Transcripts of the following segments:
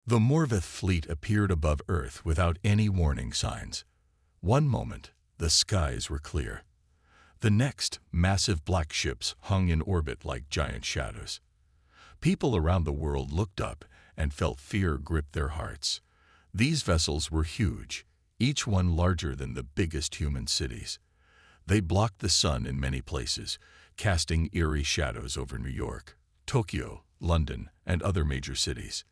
The Morveth fleet appeared above Earth without any warning signs. One moment, the skies were clear. The next, massive black ships hung in orbit like giant shadows. People around the world looked up and felt fear grip their hearts. These vessels were huge, each one larger than the biggest human cities. They blocked the sun in many places, casting eerie shadows over New York, Tokyo, London, and other major cities.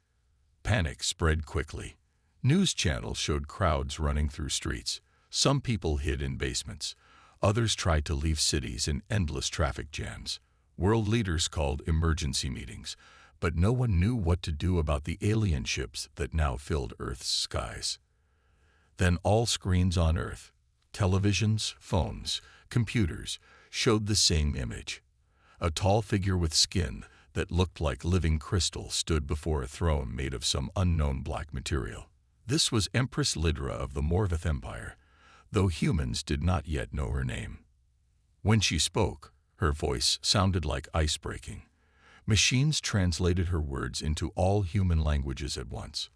Panic spread quickly. News channels showed crowds running through streets. Some people hid in basements. Others tried to leave cities in endless traffic jams. World leaders called emergency meetings, but no one knew what to do about the alien ships that now filled Earth's skies. Then all screens on Earth, televisions, phones, computers, showed the same image. A tall figure with skin that looked like living crystal stood before a throne made of some unknown black material. This was Empress Lydra of the Morveth Empire, though humans did not yet know her name. When she spoke, her voice sounded like ice breaking. Machines translated her words into all human languages at once.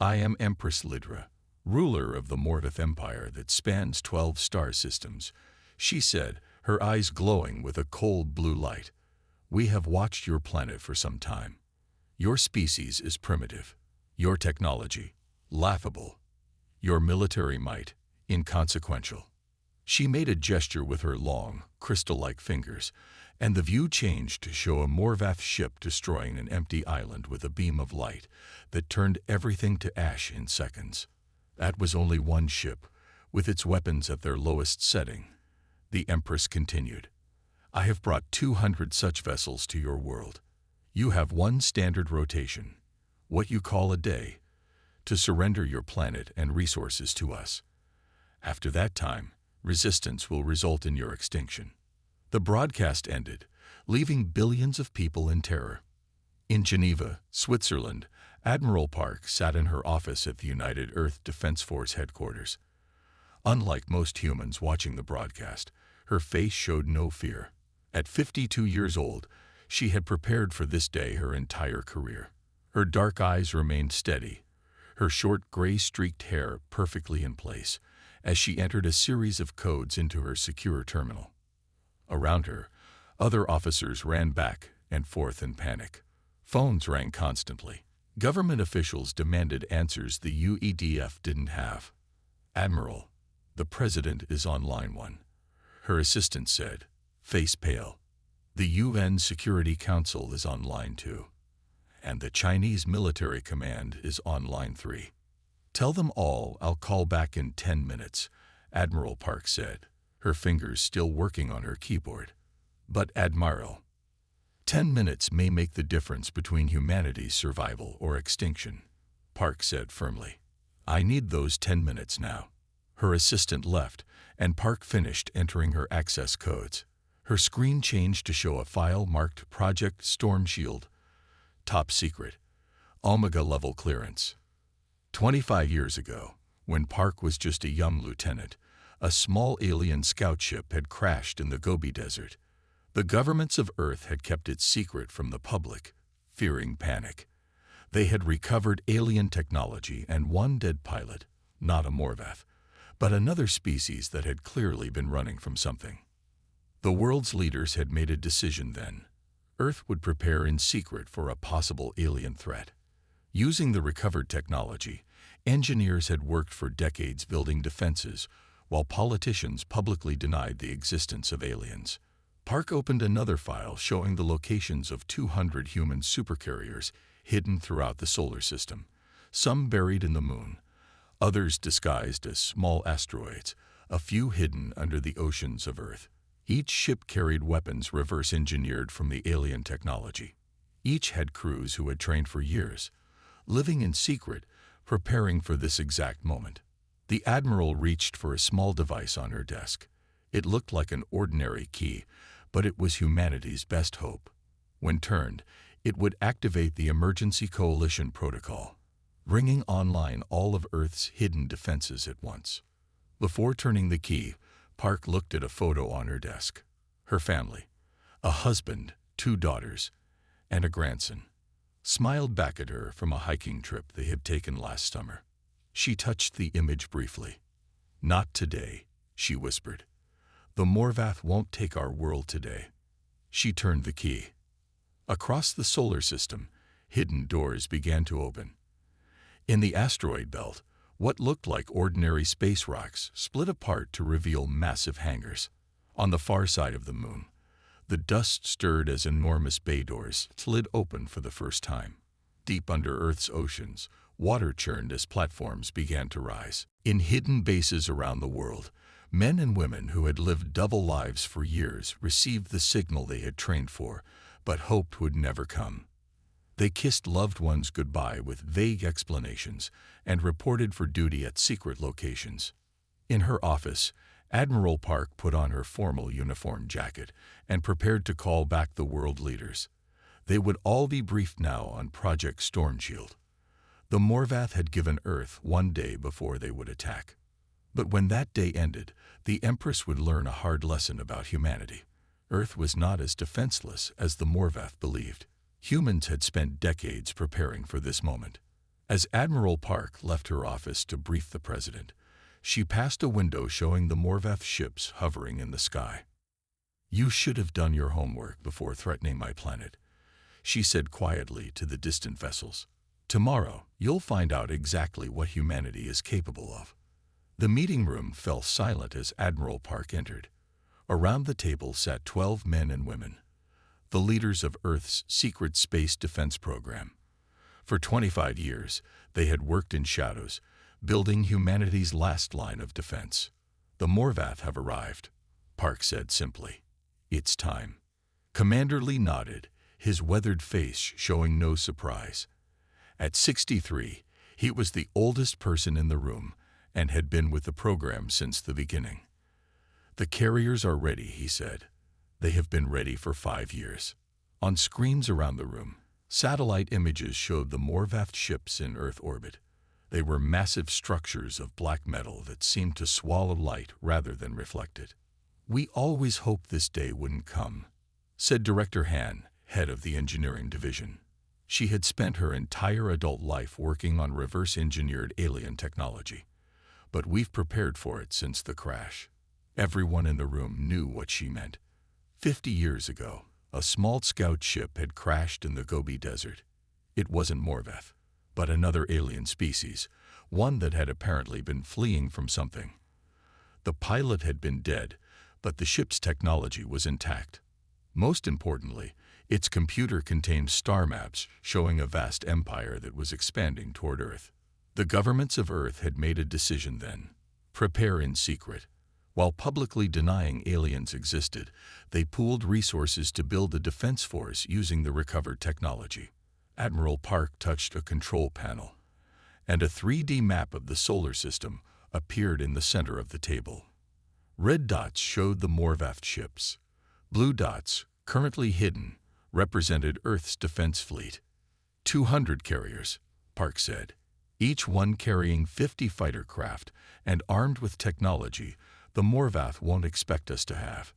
"I am Empress Lydra, ruler of the Morveth Empire that spans 12 star systems," she said, her eyes glowing with a cold blue light. "We have watched your planet for some time. Your species is primitive, your technology laughable, your military might inconsequential." She made a gesture with her long, crystal-like fingers, and the view changed to show a Morvath ship destroying an empty island with a beam of light that turned everything to ash in seconds. That was only one ship, with its weapons at their lowest setting. The Empress continued, "I have brought 200 such vessels to your world. You have one standard rotation, what you call a day, to surrender your planet and resources to us. After that time, resistance will result in your extinction." The broadcast ended, leaving billions of people in terror. In Geneva, Switzerland, Admiral Park sat in her office at the United Earth Defense Force headquarters. Unlike most humans watching the broadcast, her face showed no fear. At 52 years old, she had prepared for this day her entire career. Her dark eyes remained steady, her short gray-streaked hair perfectly in place, as she entered a series of codes into her secure terminal. Around her, other officers ran back and forth in panic. Phones rang constantly. Government officials demanded answers the UEDF didn't have. "Admiral, the President is on line 1. Her assistant said, face pale. "The UN Security Council is on line 2. And the Chinese Military Command is on line 3. "Tell them all I'll call back in 10 minutes, Admiral Park said, her fingers still working on her keyboard. "But Admiral, 10 minutes may make the difference between humanity's survival or extinction," Park said firmly. "I need those 10 minutes now." Her assistant left, and Park finished entering her access codes. Her screen changed to show a file marked Project Storm Shield, Top Secret, Omega Level Clearance. 25 years ago, when Park was just a young lieutenant, a small alien scout ship had crashed in the Gobi Desert. The governments of Earth had kept it secret from the public, fearing panic. They had recovered alien technology and one dead pilot, not a Morvath, but another species that had clearly been running from something. The world's leaders had made a decision then. Earth would prepare in secret for a possible alien threat. Using the recovered technology, engineers had worked for decades building defenses, while politicians publicly denied the existence of aliens. Park opened another file showing the locations of 200 human supercarriers hidden throughout the solar system, some buried in the moon, others disguised as small asteroids, a few hidden under the oceans of Earth. Each ship carried weapons reverse-engineered from the alien technology. Each had crews who had trained for years, living in secret, preparing for this exact moment. The Admiral reached for a small device on her desk. It looked like an ordinary key, but it was humanity's best hope. When turned, it would activate the Emergency Coalition Protocol, bringing online all of Earth's hidden defenses at once. Before turning the key, Park looked at a photo on her desk. Her family, a husband, 2 daughters, and a grandson. smiled back at her from a hiking trip they had taken last summer. She touched the image briefly. "Not today," she whispered. "The Morvath won't take our world today." She turned the key. Across the solar system, hidden doors began to open. In the asteroid belt, what looked like ordinary space rocks split apart to reveal massive hangars. On the far side of the moon, the dust stirred as enormous bay doors slid open for the first time. Deep under Earth's oceans, water churned as platforms began to rise. In hidden bases around the world, men and women who had lived double lives for years received the signal they had trained for, but hoped would never come. They kissed loved ones goodbye with vague explanations and reported for duty at secret locations. In her office, Admiral Park put on her formal uniform jacket and prepared to call back the world leaders. They would all be briefed now on Project Stormshield. The Morvath had given Earth one day before they would attack. But when that day ended, the Empress would learn a hard lesson about humanity. Earth was not as defenseless as the Morvath believed. Humans had spent decades preparing for this moment. As Admiral Park left her office to brief the President, she passed a window showing the Morvath ships hovering in the sky. "You should have done your homework before threatening my planet," she said quietly to the distant vessels. "Tomorrow, you'll find out exactly what humanity is capable of." The meeting room fell silent as Admiral Park entered. Around the table sat 12 men and women, the leaders of Earth's secret space defense program. For 25 years, they had worked in shadows, building humanity's last line of defense. "The Morvath have arrived," Park said simply. "It's time." Commander Lee nodded, his weathered face showing no surprise. At 63, he was the oldest person in the room and had been with the program since the beginning. "The carriers are ready," he said. "They have been ready for 5 years." On screens around the room, satellite images showed the Morvath ships in Earth orbit. They were massive structures of black metal that seemed to swallow light rather than reflect it. "We always hoped this day wouldn't come," said Director Han, head of the engineering division. She had spent her entire adult life working on reverse-engineered alien technology. "But we've prepared for it since the crash." Everyone in the room knew what she meant. 50 years ago, a small scout ship had crashed in the Gobi Desert. It wasn't Morvath, but another alien species, one that had apparently been fleeing from something. The pilot had been dead, but the ship's technology was intact. Most importantly, its computer contained star maps showing a vast empire that was expanding toward Earth. The governments of Earth had made a decision then: prepare in secret. While publicly denying aliens existed, they pooled resources to build a defense force using the recovered technology. Admiral Park touched a control panel, and a 3D map of the solar system appeared in the center of the table. Red dots showed the Morvath ships. Blue dots, currently hidden, represented Earth's defense fleet. 200 carriers, Park said, each one carrying 50 fighter craft and armed with technology the Morvath won't expect us to have.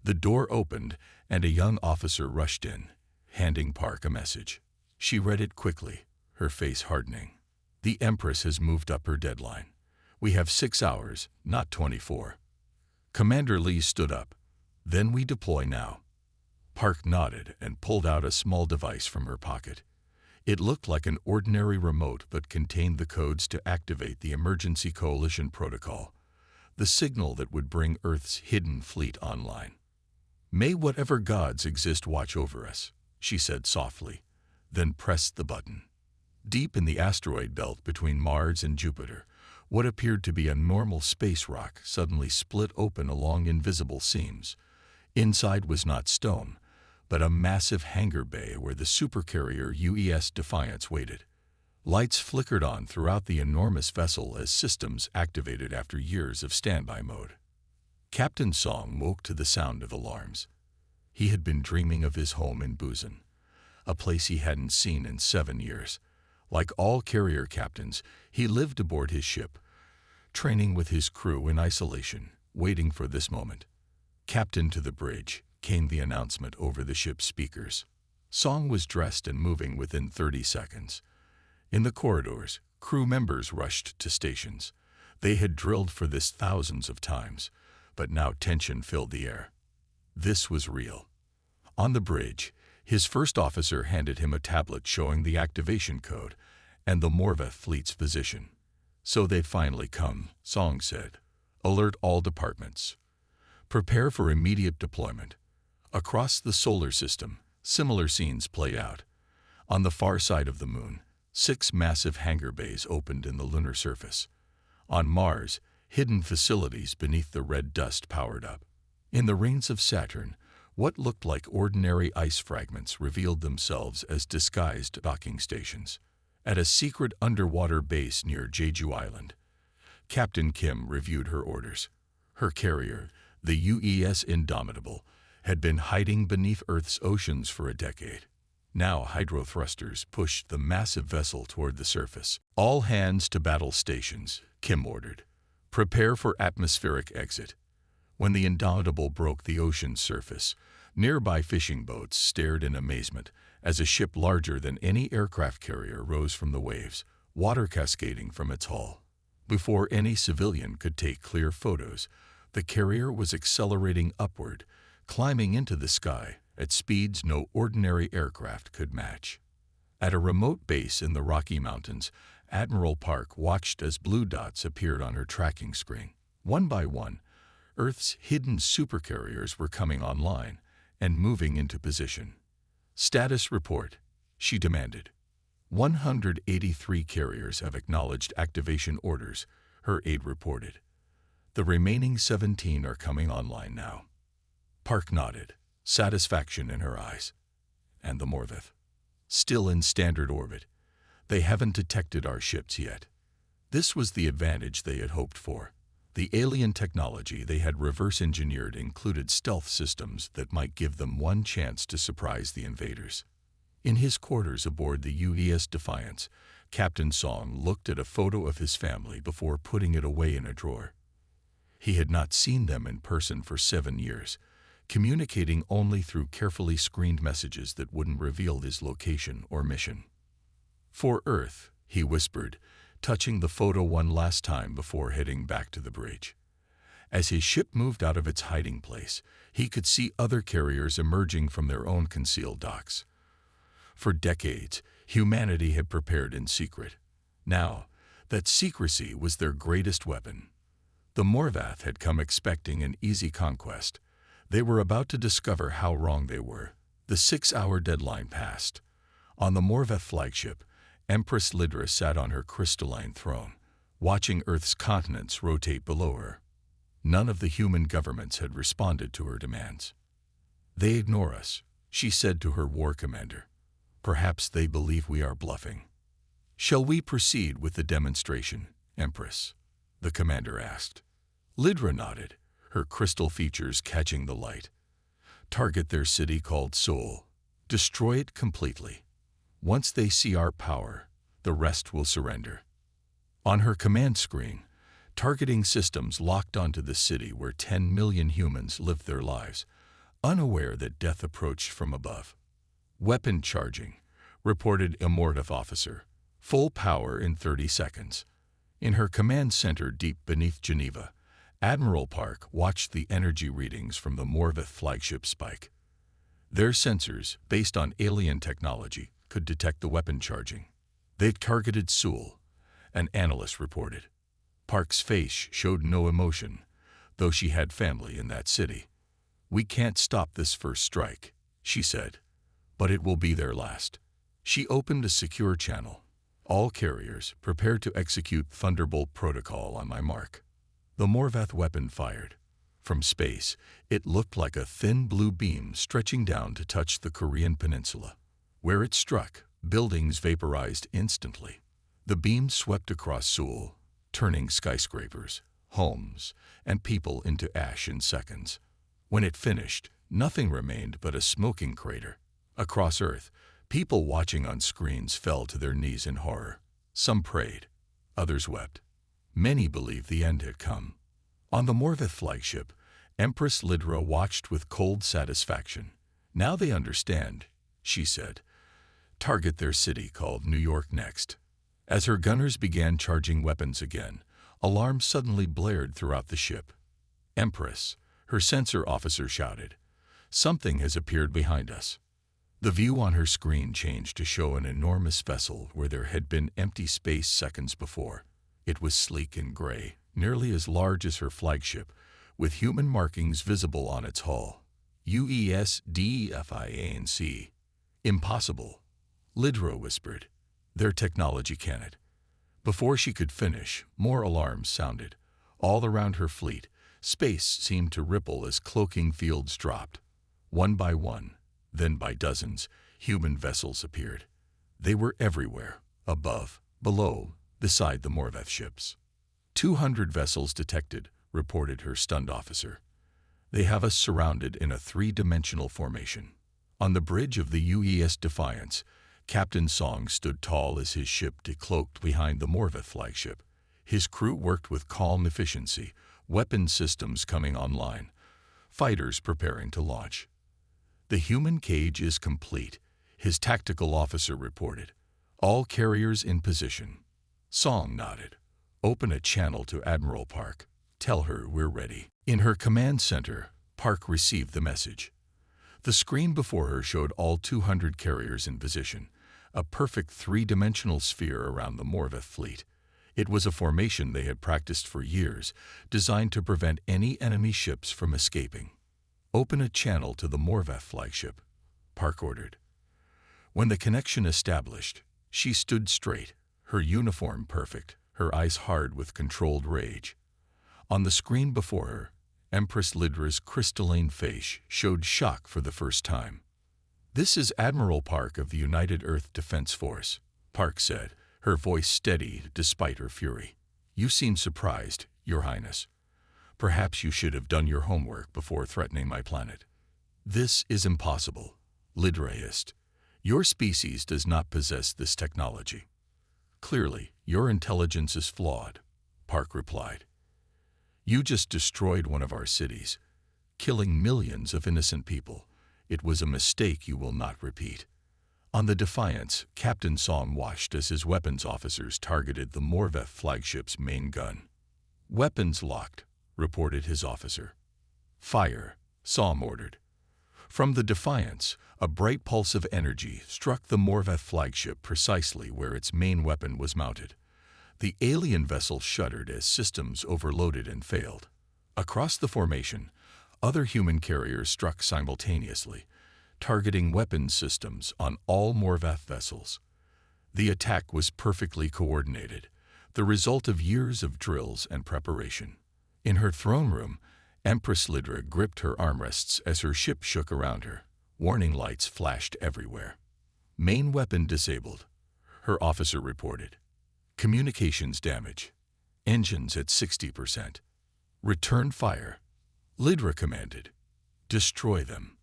The door opened and a young officer rushed in, handing Park a message. She read it quickly, her face hardening. "The Empress has moved up her deadline. We have 6 hours, not 24. Commander Lee stood up. "Then we deploy now." Park nodded and pulled out a small device from her pocket. It looked like an ordinary remote but contained the codes to activate the Emergency Coalition Protocol, the signal that would bring Earth's hidden fleet online. "May whatever gods exist watch over us," she said softly, then pressed the button. Deep in the asteroid belt between Mars and Jupiter, what appeared to be a normal space rock suddenly split open along invisible seams. Inside was not stone, but a massive hangar bay where the supercarrier UES Defiance waited. Lights flickered on throughout the enormous vessel as systems activated after years of standby mode. Captain Song woke to the sound of alarms. He had been dreaming of his home in Busan, a place he hadn't seen in 7 years. Like all carrier captains, he lived aboard his ship, training with his crew in isolation, waiting for this moment. "Captain, to the bridge," came the announcement over the ship's speakers. Song was dressed and moving within 30 seconds. In the corridors, crew members rushed to stations. They had drilled for this thousands of times, but now tension filled the air. This was real. On the bridge, his first officer handed him a tablet showing the activation code and the Morvath fleet's position. "So they've finally come," Song said. "Alert all departments. Prepare for immediate deployment." Across the solar system, similar scenes play out. On the far side of the moon, 6 massive hangar bays opened in the lunar surface. On Mars, hidden facilities beneath the red dust powered up. In the rings of Saturn, what looked like ordinary ice fragments revealed themselves as disguised docking stations. At a secret underwater base near Jeju Island, Captain Kim reviewed her orders. Her carrier, the UES Indomitable, had been hiding beneath Earth's oceans for a decade. Now hydro-thrusters pushed the massive vessel toward the surface. "All hands to battle stations," Kim ordered. "Prepare for atmospheric exit." When the Indomitable broke the ocean's surface, nearby fishing boats stared in amazement as a ship larger than any aircraft carrier rose from the waves, water cascading from its hull. Before any civilian could take clear photos, the carrier was accelerating upward, climbing into the sky at speeds no ordinary aircraft could match. At a remote base in the Rocky Mountains, Admiral Park watched as blue dots appeared on her tracking screen. One by one, Earth's hidden supercarriers were coming online and moving into position. "Status report," she demanded. 183 carriers have acknowledged activation orders, her aide reported. "The remaining 17 are coming online now." Park nodded, satisfaction in her eyes. "And the Morvath? Still in standard orbit. They haven't detected our ships yet." This was the advantage they had hoped for. The alien technology they had reverse-engineered included stealth systems that might give them one chance to surprise the invaders. In his quarters aboard the UES Defiance, Captain Song looked at a photo of his family before putting it away in a drawer. He had not seen them in person for 7 years, communicating only through carefully screened messages that wouldn't reveal his location or mission. "For Earth," he whispered, touching the photo one last time before heading back to the bridge. As his ship moved out of its hiding place, he could see other carriers emerging from their own concealed docks. For decades, humanity had prepared in secret. Now, that secrecy was their greatest weapon. The Morvath had come expecting an easy conquest. They were about to discover how wrong they were. The 6-hour deadline passed. On the Morvath flagship, Empress Lydra sat on her crystalline throne, watching Earth's continents rotate below her. None of the human governments had responded to her demands. "They ignore us," she said to her war commander. "Perhaps they believe we are bluffing." "Shall we proceed with the demonstration, Empress?" the commander asked. Lydra nodded, her crystal features catching the light. "Target their city called Seoul. Destroy it completely. Once they see our power, the rest will surrender." On her command screen, targeting systems locked onto the city where 10 million humans lived their lives, unaware that death approached from above. "Weapon charging," reported a Morvath officer. "Full power in 30 seconds. In her command center deep beneath Geneva, Admiral Park watched the energy readings from the Morvath flagship spike. Their sensors, based on alien technology, could detect the weapon charging. "They've targeted Seoul," an analyst reported. Park's face showed no emotion, though she had family in that city. "We can't stop this first strike," she said, "but it will be their last." She opened a secure channel. "All carriers, prepare to execute Thunderbolt protocol on my mark." The Morvath weapon fired. From space, it looked like a thin blue beam stretching down to touch the Korean peninsula. Where it struck, buildings vaporized instantly. The beam swept across Seoul, turning skyscrapers, homes, and people into ash in seconds. When it finished, nothing remained but a smoking crater. Across Earth, people watching on screens fell to their knees in horror. Some prayed, others wept. Many believed the end had come. On the Morvath flagship, Empress Lydra watched with cold satisfaction. "Now they understand," she said. "Target their city called New York next." As her gunners began charging weapons again, alarms suddenly blared throughout the ship. "Empress," her sensor officer shouted. "Something has appeared behind us." The view on her screen changed to show an enormous vessel where there had been empty space seconds before. It was sleek and gray, nearly as large as her flagship, with human markings visible on its hull. UESDEFIANC. "Impossible," Lydra whispered. "Their technology cannot." Before she could finish, more alarms sounded. All around her fleet, space seemed to ripple as cloaking fields dropped. One by one, then by dozens, human vessels appeared. They were everywhere, above, below, beside the Morveth ships. 200 vessels detected, reported her stunned officer. "They have us surrounded in a three-dimensional formation." On the bridge of the UES Defiance, Captain Song stood tall as his ship decloaked behind the Morveth flagship. His crew worked with calm efficiency, weapon systems coming online, fighters preparing to launch. "The human cage is complete," his tactical officer reported. "All carriers in position." Song nodded. "Open a channel to Admiral Park. Tell her we're ready." In her command center, Park received the message. The screen before her showed all 200 carriers in position, a perfect three-dimensional sphere around the Morveth fleet. It was a formation they had practiced for years, designed to prevent any enemy ships from escaping. "Open a channel to the Morveth flagship," Park ordered. When the connection established, she stood straight, her uniform perfect, her eyes hard with controlled rage. On the screen before her, Empress Lydra's crystalline face showed shock for the first time. "This is Admiral Park of the United Earth Defense Force," Park said, her voice steady despite her fury. "You seem surprised, Your Highness. Perhaps you should have done your homework before threatening my planet." "This is impossible," Lydra hissed. "Your species does not possess this technology." "Clearly, your intelligence is flawed," Park replied. "You just destroyed one of our cities, killing millions of innocent people. It was a mistake you will not repeat." On the Defiance, Captain Song watched as his weapons officers targeted the Morveth flagship's main gun. "Weapons locked," reported his officer. "Fire," Song ordered. From the Defiance, a bright pulse of energy struck the Morveth flagship precisely where its main weapon was mounted. The alien vessel shuddered as systems overloaded and failed. Across the formation, other human carriers struck simultaneously, targeting weapons systems on all Morveth vessels. The attack was perfectly coordinated, the result of years of drills and preparation. In her throne room, Empress Lydra gripped her armrests as her ship shook around her. Warning lights flashed everywhere. "Main weapon disabled," her officer reported. "Communications damage. Engines at 60%. Return fire," Lydra commanded. "Destroy them."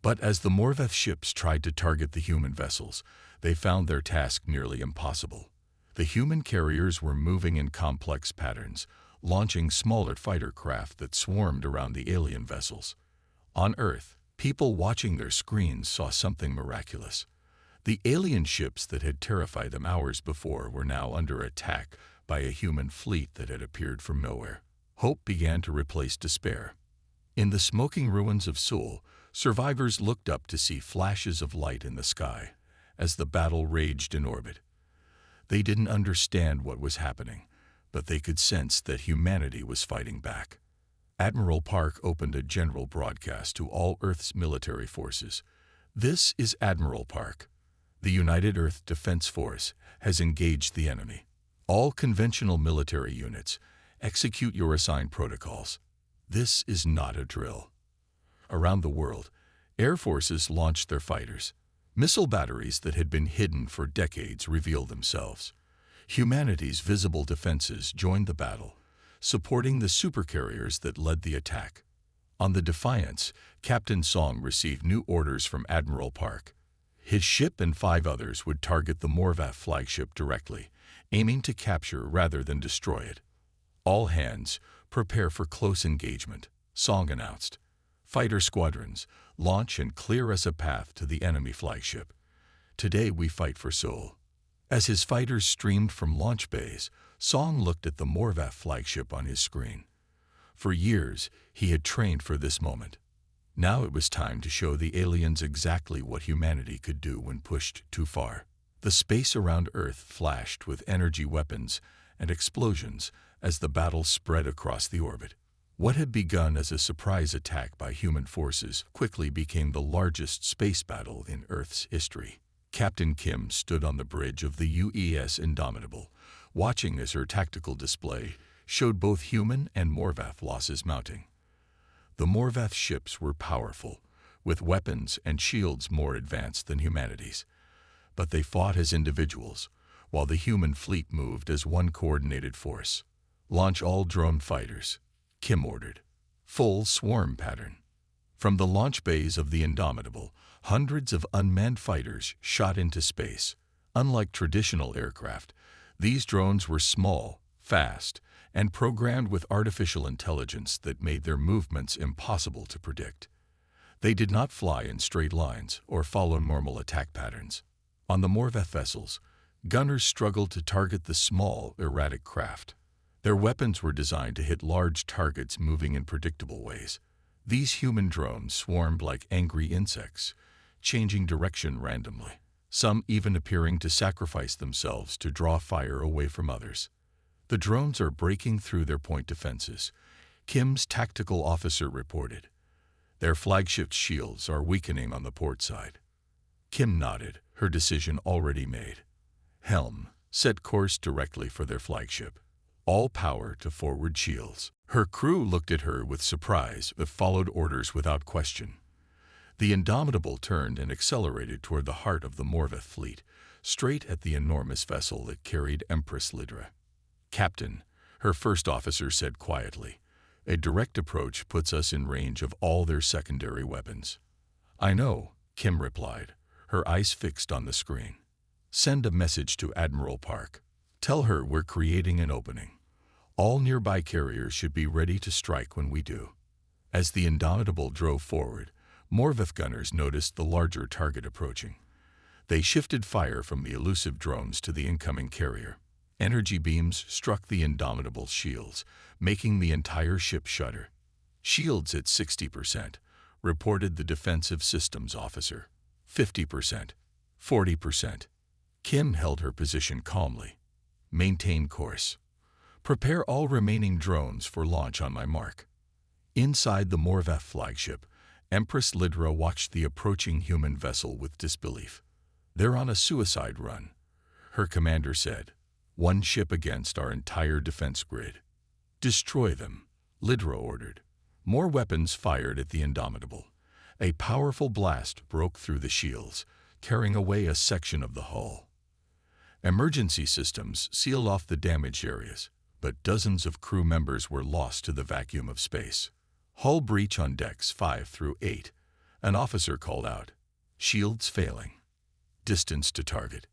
But as the Morveth ships tried to target the human vessels, they found their task nearly impossible. The human carriers were moving in complex patterns, launching smaller fighter craft that swarmed around the alien vessels. On Earth, people watching their screens saw something miraculous. The alien ships that had terrified them hours before were now under attack by a human fleet that had appeared from nowhere. Hope began to replace despair. In the smoking ruins of Seoul, survivors looked up to see flashes of light in the sky as the battle raged in orbit. They didn't understand what was happening, but they could sense that humanity was fighting back. Admiral Park opened a general broadcast to all Earth's military forces. "This is Admiral Park. The United Earth Defense Force has engaged the enemy. All conventional military units, execute your assigned protocols. This is not a drill." Around the world, air forces launched their fighters. Missile batteries that had been hidden for decades revealed themselves. Humanity's visible defenses joined the battle, supporting the supercarriers that led the attack. On the Defiance, Captain Song received new orders from Admiral Park. His ship and 5 others would target the Morveth flagship directly, aiming to capture rather than destroy it. "All hands, prepare for close engagement," Song announced. Fighter squadrons, launch and clear us a path to the enemy flagship. Today we fight for Seoul. As his fighters streamed from launch bays, Song looked at the Morvath flagship on his screen. For years, he had trained for this moment. Now it was time to show the aliens exactly what humanity could do when pushed too far. The space around Earth flashed with energy weapons and explosions as the battle spread across the orbit. What had begun as a surprise attack by human forces quickly became the largest space battle in Earth's history. Captain Kim stood on the bridge of the UES Indomitable, watching as her tactical display showed both human and Morvath losses mounting. The Morvath ships were powerful, with weapons and shields more advanced than humanity's. But they fought as individuals, while the human fleet moved as one coordinated force. Launch all drone fighters, Kim ordered. Full swarm pattern. From the launch bays of the Indomitable, hundreds of unmanned fighters shot into space. Unlike traditional aircraft, these drones were small, fast, and programmed with artificial intelligence that made their movements impossible to predict. They did not fly in straight lines or follow normal attack patterns. On the Morvath vessels, gunners struggled to target the small, erratic craft. Their weapons were designed to hit large targets moving in predictable ways. These human drones swarmed like angry insects, changing direction randomly, some even appearing to sacrifice themselves to draw fire away from others. The drones are breaking through their point defenses, Kim's tactical officer reported. Their flagship shields are weakening on the port side. Kim nodded, her decision already made. Helm, set course directly for their flagship. All power to forward shields. Her crew looked at her with surprise but followed orders without question. The Indomitable turned and accelerated toward the heart of the Morvath fleet, straight at the enormous vessel that carried Empress Lydra. Captain, her first officer said quietly, a direct approach puts us in range of all their secondary weapons. I know, Kim replied, her eyes fixed on the screen. Send a message to Admiral Park. Tell her we're creating an opening. All nearby carriers should be ready to strike when we do. As the Indomitable drove forward, Morvath gunners noticed the larger target approaching. They shifted fire from the elusive drones to the incoming carrier. Energy beams struck the Indomitable's shields, making the entire ship shudder. Shields at 60%, reported the defensive systems officer. 50%, 40%. Kim held her position calmly. Maintain course. Prepare all remaining drones for launch on my mark. Inside the Morvath flagship, Empress Lydra watched the approaching human vessel with disbelief. They're on a suicide run, her commander said. One ship against our entire defense grid. Destroy them, Lydra ordered. More weapons fired at the Indomitable. A powerful blast broke through the shields, carrying away a section of the hull. Emergency systems sealed off the damaged areas, but dozens of crew members were lost to the vacuum of space. Hull breach on decks 5 through 8. An officer called out. Shields failing. Distance to target.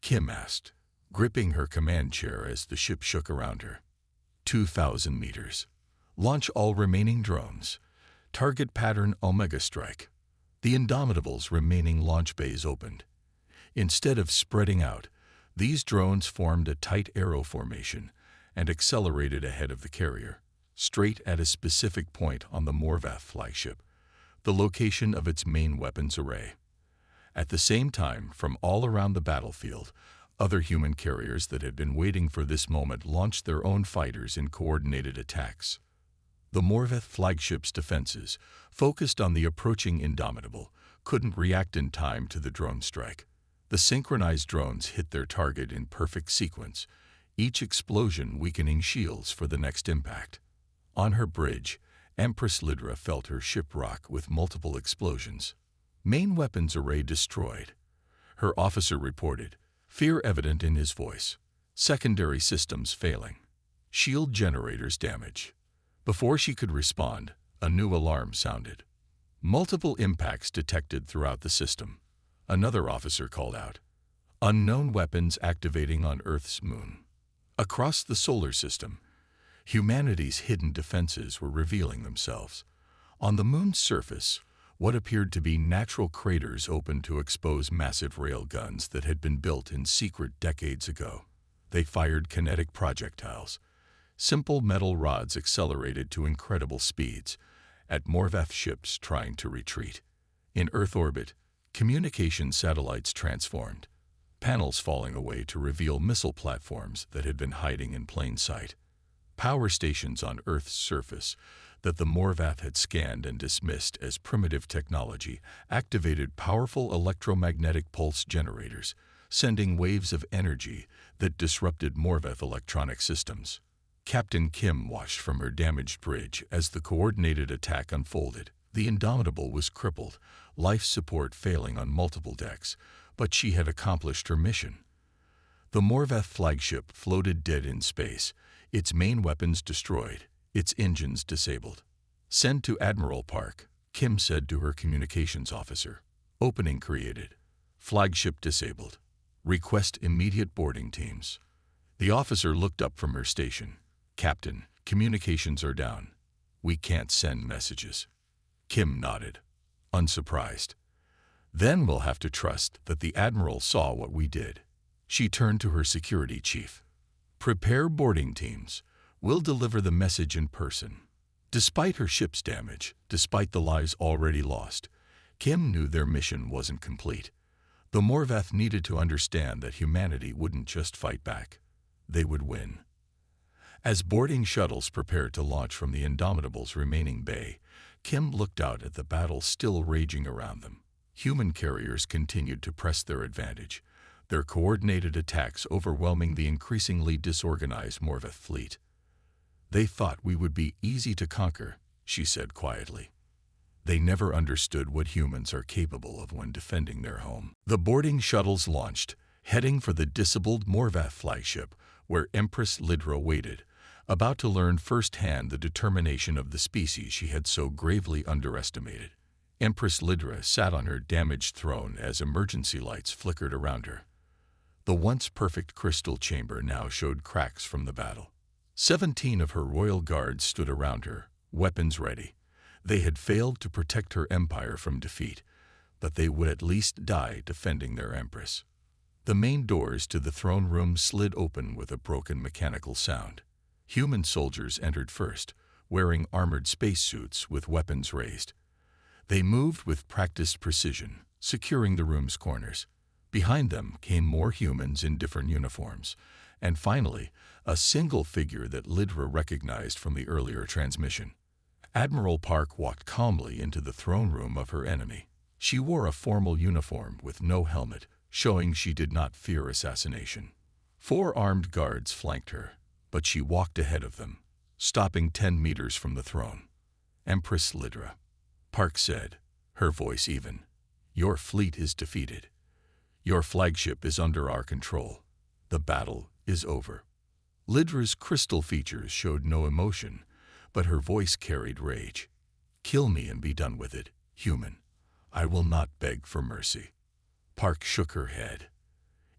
Kim asked, gripping her command chair as the ship shook around her. 2,000 meters. Launch all remaining drones. Target pattern Omega Strike. The Indomitable's remaining launch bays opened. Instead of spreading out, these drones formed a tight arrow formation and accelerated ahead of the carrier, straight at a specific point on the Morvath flagship, the location of its main weapons array. At the same time, from all around the battlefield, other human carriers that had been waiting for this moment launched their own fighters in coordinated attacks. The Morvath flagship's defenses, focused on the approaching Indomitable, couldn't react in time to the drone strike. The synchronized drones hit their target in perfect sequence, each explosion weakening shields for the next impact. On her bridge, Empress Lydra felt her ship rock with multiple explosions. Main weapons array destroyed. Her officer reported, fear evident in his voice. Secondary systems failing. Shield generators damaged. Before she could respond, a new alarm sounded. Multiple impacts detected throughout the system. Another officer called out. Unknown weapons activating on Earth's moon. Across the solar system, humanity's hidden defenses were revealing themselves. On the moon's surface, what appeared to be natural craters opened to expose massive rail guns that had been built in secret decades ago. They fired kinetic projectiles, simple metal rods accelerated to incredible speeds, at Morvath ships trying to retreat. In Earth orbit, communication satellites transformed, panels falling away to reveal missile platforms that had been hiding in plain sight. Power stations on Earth's surface that the Morvath had scanned and dismissed as primitive technology activated powerful electromagnetic pulse generators, sending waves of energy that disrupted Morvath electronic systems. Captain Kim watched from her damaged bridge as the coordinated attack unfolded. The Indomitable was crippled, life support failing on multiple decks, but she had accomplished her mission. The Morvath flagship floated dead in space, its main weapons destroyed, its engines disabled. "Send to Admiral Park," Kim said to her communications officer. "Opening created. Flagship disabled. Request immediate boarding teams." The officer looked up from her station. "Captain, communications are down. We can't send messages." Kim nodded, unsurprised. "Then we'll have to trust that the Admiral saw what we did." She turned to her security chief. "Prepare boarding teams. We'll deliver the message in person." Despite her ship's damage, despite the lives already lost, Kim knew their mission wasn't complete. The Morvath needed to understand that humanity wouldn't just fight back. They would win. As boarding shuttles prepared to launch from the Indomitable's remaining bay, Kim looked out at the battle still raging around them. Human carriers continued to press their advantage, their coordinated attacks overwhelming the increasingly disorganized Morvath fleet. "They thought we would be easy to conquer," she said quietly. "They never understood what humans are capable of when defending their home." The boarding shuttles launched, heading for the disabled Morvath flagship, where Empress Lydra waited, about to learn firsthand the determination of the species she had so gravely underestimated. Empress Lydra sat on her damaged throne as emergency lights flickered around her. The once perfect crystal chamber now showed cracks from the battle. 17 of her royal guards stood around her, weapons ready. They had failed to protect her empire from defeat, but they would at least die defending their empress. The main doors to the throne room slid open with a broken mechanical sound. Human soldiers entered first, wearing armored spacesuits with weapons raised. They moved with practiced precision, securing the room's corners. Behind them came more humans in different uniforms, and finally, a single figure that Lydra recognized from the earlier transmission. Admiral Park walked calmly into the throne room of her enemy. She wore a formal uniform with no helmet, showing she did not fear assassination. 4 armed guards flanked her, but she walked ahead of them, stopping 10 meters from the throne. "Empress Lydra," Park said, her voice even. "Your fleet is defeated. Your flagship is under our control. The battle is over." Lydra's crystal features showed no emotion, but her voice carried rage. "Kill me and be done with it, human. I will not beg for mercy." Park shook her head.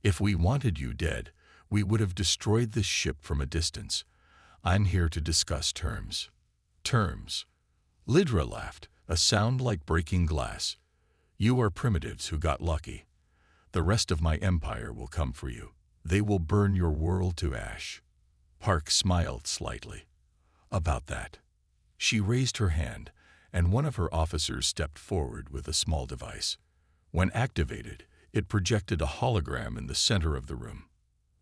"If we wanted you dead, we would have destroyed this ship from a distance. I'm here to discuss terms." "Terms?" Lydra laughed, a sound like breaking glass. "You are primitives who got lucky. The rest of my empire will come for you. They will burn your world to ash." Park smiled slightly. "About that." She raised her hand, and one of her officers stepped forward with a small device. When activated, it projected a hologram in the center of the room.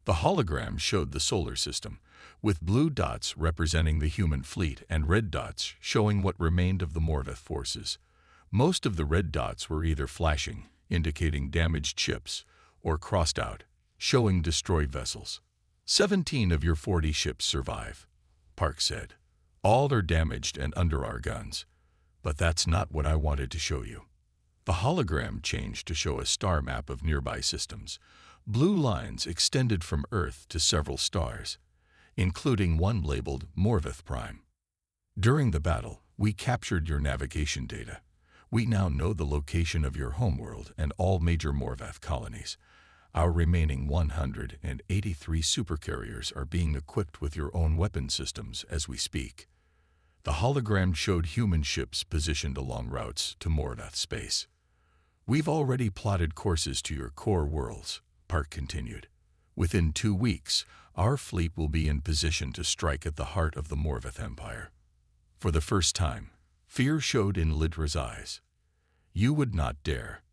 The hologram showed the solar system, with blue dots representing the human fleet and red dots showing what remained of the Morvath forces. Most of the red dots were either flashing, indicating damaged ships, or crossed out, showing destroyed vessels. 17 of your 40 ships survive," Park said. "All are damaged and under our guns. But that's not what I wanted to show you." The hologram changed to show a star map of nearby systems. Blue lines extended from Earth to several stars, including one labeled Morvath Prime. "During the battle, we captured your navigation data. We now know the location of your homeworld and all major Morvath colonies. Our remaining 183 supercarriers are being equipped with your own weapon systems as we speak." The hologram showed human ships positioned along routes to Mordath space. "We've already plotted courses to your core worlds," Park continued. "Within 2 weeks, our fleet will be in position to strike at the heart of the Morvath Empire." For the first time, fear showed in Lidra's eyes. "You would not dare."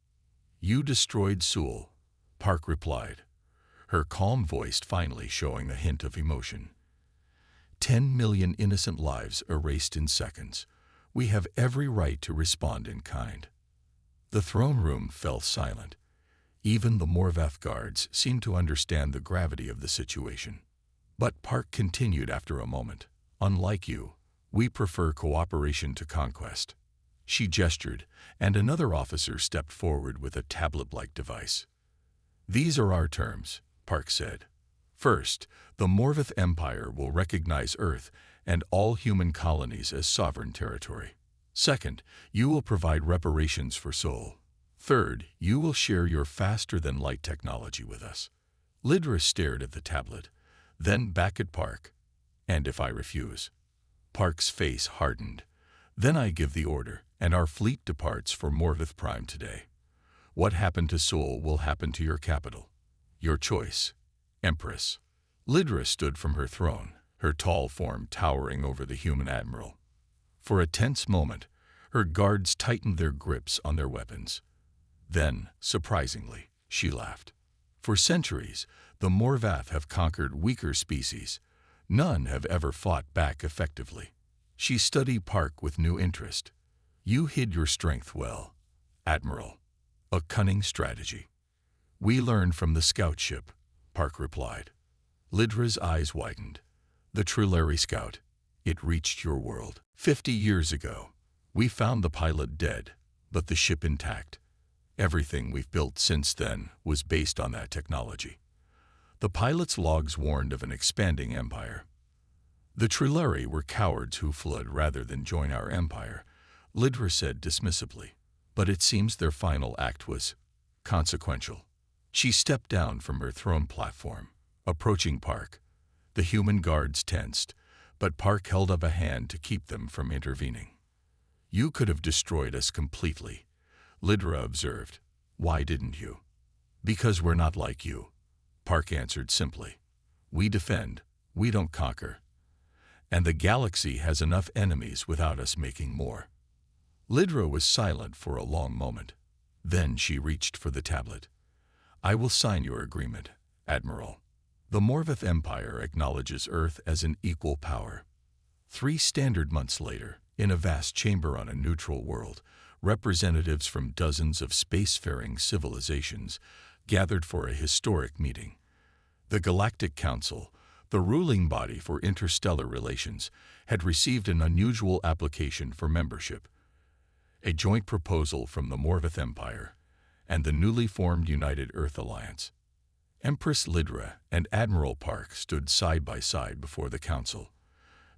"You destroyed Sul," Park replied, her calm voice finally showing a hint of emotion. 10 million innocent lives erased in seconds. We have every right to respond in kind." The throne room fell silent. Even the Morvath guards seemed to understand the gravity of the situation. But Park continued after a moment. "Unlike you, we prefer cooperation to conquest." She gestured, and another officer stepped forward with a tablet-like device. "These are our terms," Park said. "First, the Morvath Empire will recognize Earth and all human colonies as sovereign territory. Second, you will provide reparations for Sol. Third, you will share your faster-than-light technology with us." Lidra stared at the tablet, then back at Park. "And if I refuse?" Park's face hardened. "Then I give the order, and our fleet departs for Morvath Prime today. What happened to Sol will happen to your capital. Your choice, Empress." Lidra stood from her throne, her tall form towering over the human admiral. For a tense moment, her guards tightened their grips on their weapons. Then, surprisingly, she laughed. "For centuries, the Morvath have conquered weaker species. None have ever fought back effectively." She studied Park with new interest. "You hid your strength well, Admiral. A cunning strategy." "We learned from the scout ship," Park replied. Lidra's eyes widened. "The Trulari scout. It reached your world 50 years ago. We found the pilot dead, but the ship intact. Everything we've built since then was based on that technology." The pilot's logs warned of an expanding empire. "The Trulari were cowards who fled rather than join our empire," Lidra said dismissively. "But it seems their final act was consequential." She stepped down from her throne platform, approaching Park. The human guards tensed, but Park held up a hand to keep them from intervening. "You could have destroyed us completely," Lidra observed. "Why didn't you?" "Because we're not like you," Park answered simply. "We defend, we don't conquer. And the galaxy has enough enemies without us making more." Lidra was silent for a long moment. Then she reached for the tablet. "I will sign your agreement, Admiral. The Morvath Empire acknowledges Earth as an equal power." 3 standard months later, in a vast chamber on a neutral world, representatives from dozens of spacefaring civilizations gathered for a historic meeting. The Galactic Council, the ruling body for interstellar relations, had received an unusual application for membership. A joint proposal from the Morvath Empire and the newly formed United Earth Alliance. Empress Lidra and Admiral Park stood side by side before the council.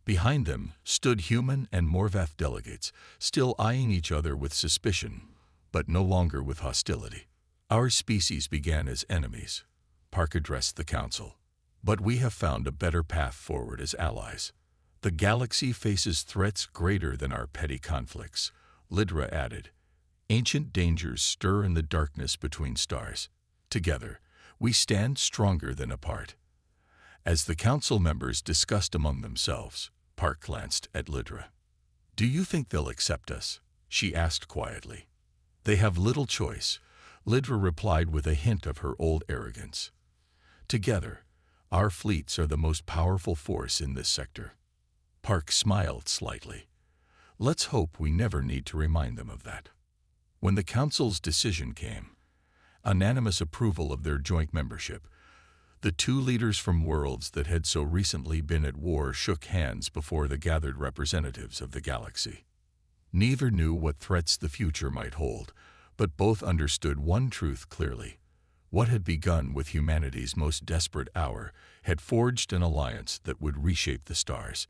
Behind them stood human and Morvath delegates, still eyeing each other with suspicion, but no longer with hostility. "Our species began as enemies," Park addressed the council. "But we have found a better path forward as allies. The galaxy faces threats greater than our petty conflicts," Lidra added. "Ancient dangers stir in the darkness between stars. Together, we stand stronger than apart." As the council members discussed among themselves, Park glanced at Lidra. "Do you think they'll accept us?" she asked quietly. "They have little choice," Lidra replied with a hint of her old arrogance. "Together, our fleets are the most powerful force in this sector." Park smiled slightly. "Let's hope we never need to remind them of that." When the council's decision came, unanimous approval of their joint membership, the 2 leaders from worlds that had so recently been at war shook hands before the gathered representatives of the galaxy. Neither knew what threats the future might hold, but both understood one truth clearly. What had begun with humanity's most desperate hour had forged an alliance that would reshape the stars.